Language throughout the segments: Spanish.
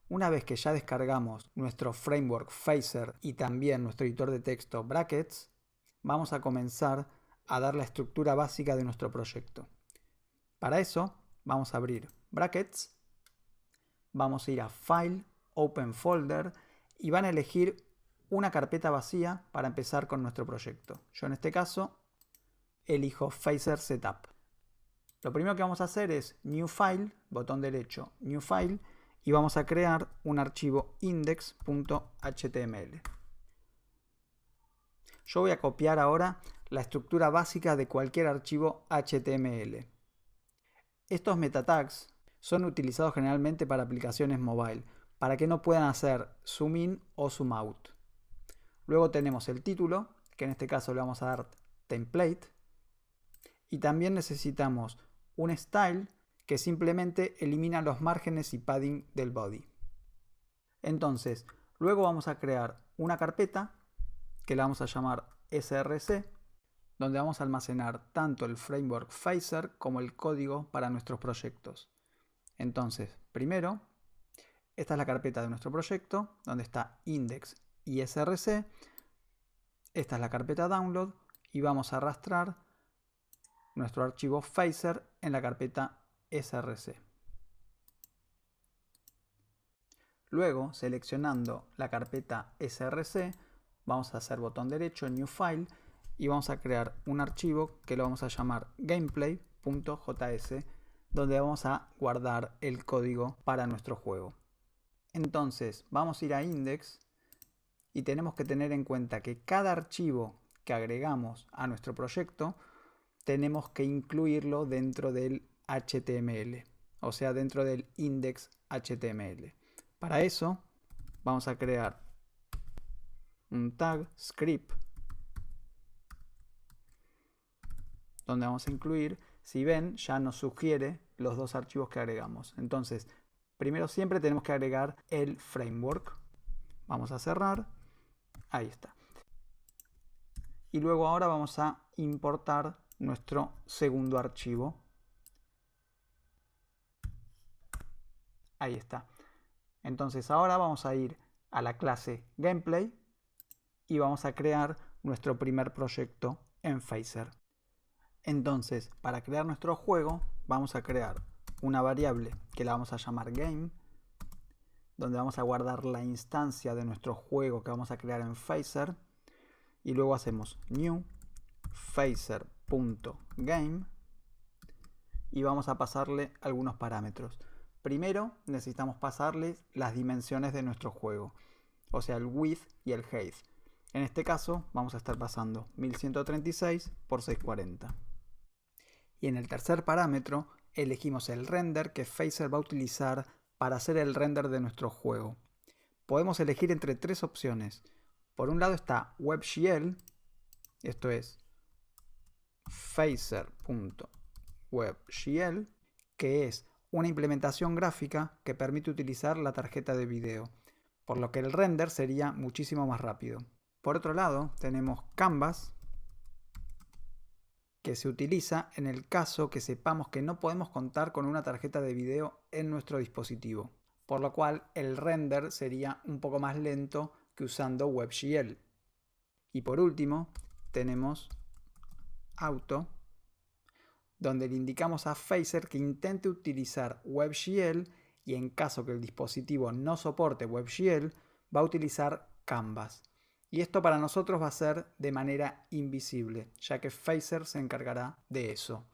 Una vez que ya descargamos nuestro framework Phaser y también nuestro editor de texto Brackets, vamos a comenzar a dar la estructura básica de nuestro proyecto. Para eso vamos a abrir Brackets, vamos a ir a File, Open Folder y van a elegir una carpeta vacía para empezar con nuestro proyecto. Yo en este caso elijo Phaser Setup. Lo primero que vamos a hacer es New File, botón derecho, New File, y vamos a crear un archivo index.html. Yo voy a copiar ahora la estructura básica de cualquier archivo HTML. Estos meta tags son utilizados generalmente para aplicaciones mobile, para que no puedan hacer zoom in o zoom out. Luego tenemos el título, que en este caso le vamos a dar template, y también necesitamos un style que simplemente elimina los márgenes y padding del body. Entonces, luego vamos a crear una carpeta que la vamos a llamar src, donde vamos a almacenar tanto el framework Phaser como el código para nuestros proyectos. Entonces, primero, esta es la carpeta de nuestro proyecto, donde está index y src. Esta es la carpeta download y vamos a arrastrar nuestro archivo Phaser en la carpeta src. Luego, seleccionando la carpeta src, vamos a hacer botón derecho, New File, y vamos a crear un archivo que lo vamos a llamar gameplay.js, donde vamos a guardar el código para nuestro juego. Entonces, vamos a ir a index y tenemos que tener en cuenta que cada archivo que agregamos a nuestro proyecto tenemos que incluirlo dentro del HTML, o sea, dentro del index HTML. Para eso vamos a crear un tag script donde vamos a incluir, si ven, ya nos sugiere los dos archivos que agregamos. Entonces, primero siempre tenemos que agregar el framework. Vamos a cerrar. Ahí está. Y luego ahora vamos a importar nuestro segundo archivo. Ahí está. Entonces ahora vamos a ir a la clase Gameplay y vamos a crear nuestro primer proyecto en Phaser. Entonces, para crear nuestro juego, vamos a crear una variable que la vamos a llamar Game, donde vamos a guardar la instancia de nuestro juego que vamos a crear en Phaser. Y luego hacemos new phaser.game y vamos a pasarle algunos parámetros. Primero necesitamos pasarle las dimensiones de nuestro juego, o sea el width y el height. En este caso vamos a estar pasando 1136 por 640. Y en el tercer parámetro elegimos el render que Phaser va a utilizar para hacer el render de nuestro juego. Podemos elegir entre tres opciones. Por un lado está WebGL, esto es Phaser.WebGL, que es una implementación gráfica que permite utilizar la tarjeta de video, por lo que el render sería muchísimo más rápido. Por otro lado, tenemos Canvas, que se utiliza en el caso que sepamos que no podemos contar con una tarjeta de video en nuestro dispositivo, por lo cual el render sería un poco más lento que usando WebGL. Y por último, tenemos Auto, donde le indicamos a Phaser que intente utilizar WebGL y en caso que el dispositivo no soporte WebGL, va a utilizar Canvas. Y esto para nosotros va a ser de manera invisible, ya que Phaser se encargará de eso.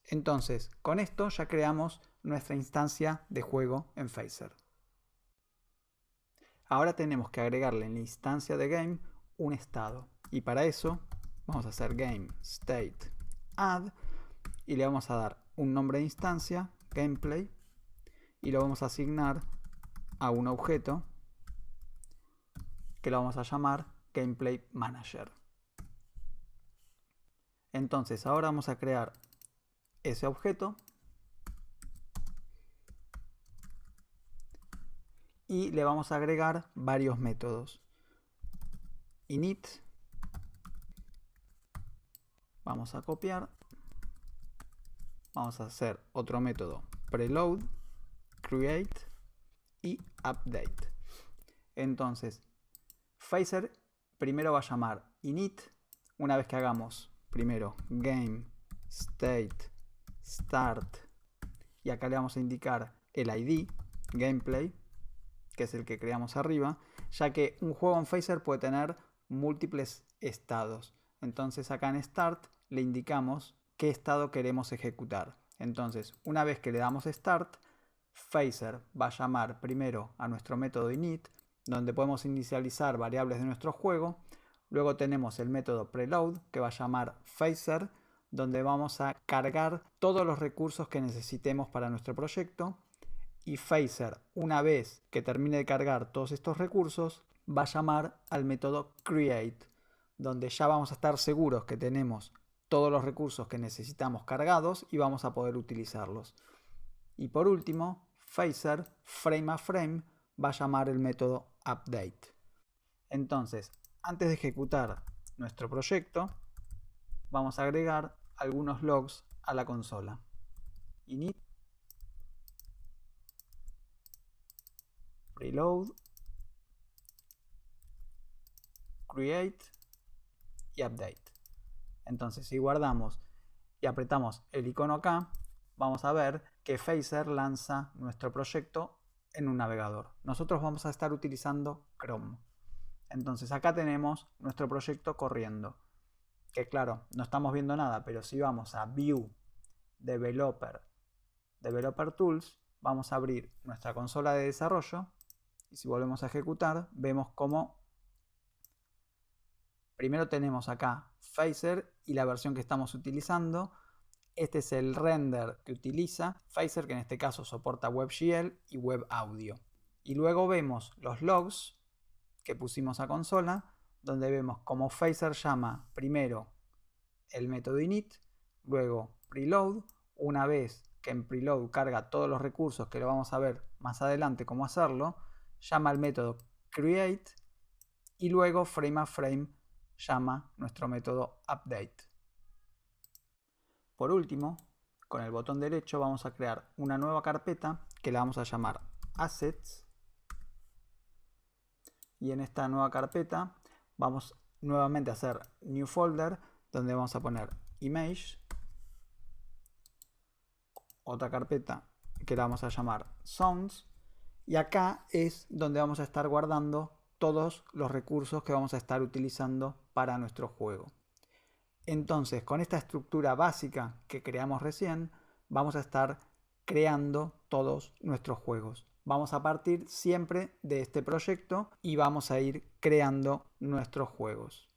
Entonces, con esto ya creamos nuestra instancia de juego en Phaser. Ahora tenemos que agregarle en la instancia de game un estado. Y para eso vamos a hacer game state add y le vamos a dar un nombre de instancia, gameplay, y lo vamos a asignar a un objeto que lo vamos a llamar gameplay manager. Entonces ahora vamos a crear ese objeto y le vamos a agregar varios métodos. Init, vamos a copiar, vamos a hacer otro método preload, create, y update. Entonces, Phaser primero va a llamar init. Una vez que hagamos primero game state start, y acá le vamos a indicar el ID gameplay, que es el que creamos arriba, ya que un juego en Phaser puede tener múltiples estados. Entonces acá en start le indicamos qué estado queremos ejecutar. Entonces, una vez que le damos start, Phaser va a llamar primero a nuestro método init, donde podemos inicializar variables de nuestro juego. Luego tenemos el método preload, que va a llamar Phaser, donde vamos a cargar todos los recursos que necesitemos para nuestro proyecto. Y Phaser, una vez que termine de cargar todos estos recursos, va a llamar al método create, donde ya vamos a estar seguros que tenemos todos los recursos que necesitamos cargados y vamos a poder utilizarlos. Y por último, Phaser, frame a frame, va a llamar el método update. Entonces, antes de ejecutar nuestro proyecto, vamos a agregar algunos logs a la consola. Init, preload, create y update. Entonces, si guardamos y apretamos el icono acá, vamos a ver que Phaser lanza nuestro proyecto en un navegador. Nosotros vamos a estar utilizando Chrome. Entonces acá tenemos nuestro proyecto corriendo. Que claro, no estamos viendo nada, pero si vamos a View, Developer, Developer Tools, vamos a abrir nuestra consola de desarrollo. Y si volvemos a ejecutar, vemos cómo primero tenemos acá Phaser y la versión que estamos utilizando. Este es el render que utiliza Phaser, que en este caso soporta WebGL y WebAudio. Y luego vemos los logs que pusimos a consola, donde vemos cómo Phaser llama primero el método init, luego preload. Una vez que en preload carga todos los recursos, que lo vamos a ver más adelante cómo hacerlo, llama al método create y luego frame a frame llama nuestro método update. Por último, con el botón derecho vamos a crear una nueva carpeta que la vamos a llamar assets, y en esta nueva carpeta vamos nuevamente a hacer new folder, donde vamos a poner image, otra carpeta que la vamos a llamar sounds, y acá es donde vamos a estar guardando todos los recursos que vamos a estar utilizando para nuestro juego. Entonces, con esta estructura básica que creamos recién, vamos a estar creando todos nuestros juegos. Vamos a partir siempre de este proyecto y vamos a ir creando nuestros juegos.